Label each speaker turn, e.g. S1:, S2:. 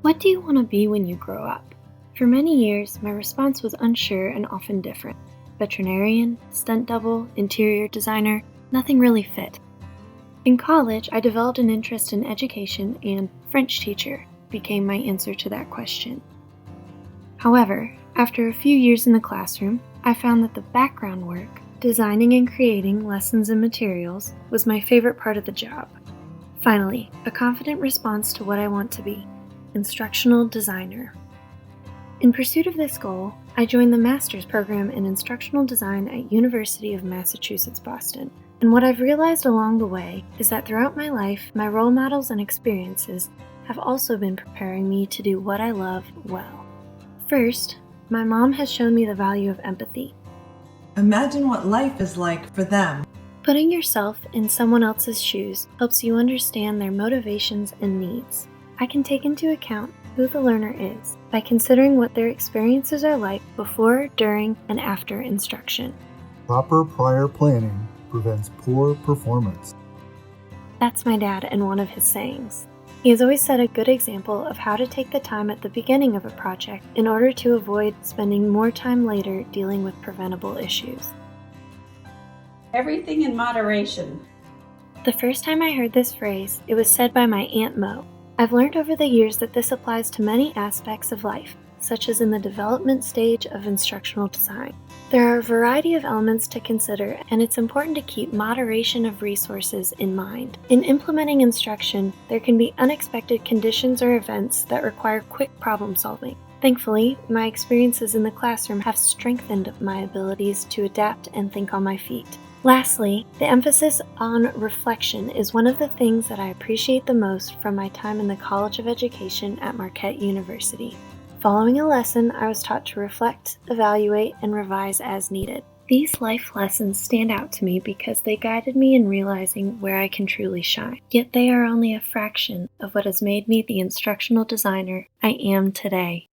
S1: What do you want to be when you grow up? For many years, my response was unsure and often different. Veterinarian, stunt double, interior designer, nothing really fit. In college, I developed an interest in education, and French teacher became my answer to that question. However, after a few years in the classroom, I found that the background work, designing and creating lessons and materials, was my favorite part of the job. Finally, a confident response to what I want to be: instructional designer. In pursuit of this goal, I joined the master's program in instructional design at University of Massachusetts, Boston. And what I've realized along the way is that throughout my life, my role models and experiences have also been preparing me to do what I love well. First, my mom has shown me the value of empathy.
S2: Imagine what life is like for them.
S1: Putting yourself in someone else's shoes helps you understand their motivations and needs. I can take into account who the learner is by considering what their experiences are like before, during, and after instruction.
S3: Proper prior planning prevents poor performance.
S1: That's my dad and one of his sayings. He has always set a good example of how to take the time at the beginning of a project in order to avoid spending more time later dealing with preventable issues.
S4: Everything in moderation.
S1: The first time I heard this phrase, it was said by my Aunt Mo. I've learned over the years that this applies to many aspects of life, such as in the development stage of instructional design. There are a variety of elements to consider, and it's important to keep moderation of resources in mind. In implementing instruction, there can be unexpected conditions or events that require quick problem solving. Thankfully, my experiences in the classroom have strengthened my abilities to adapt and think on my feet. Lastly, the emphasis on reflection is one of the things that I appreciate the most from my time in the College of Education at Marquette University. Following a lesson, I was taught to reflect, evaluate, and revise as needed. These life lessons stand out to me because they guided me in realizing where I can truly shine. Yet they are only a fraction of what has made me the instructional designer I am today.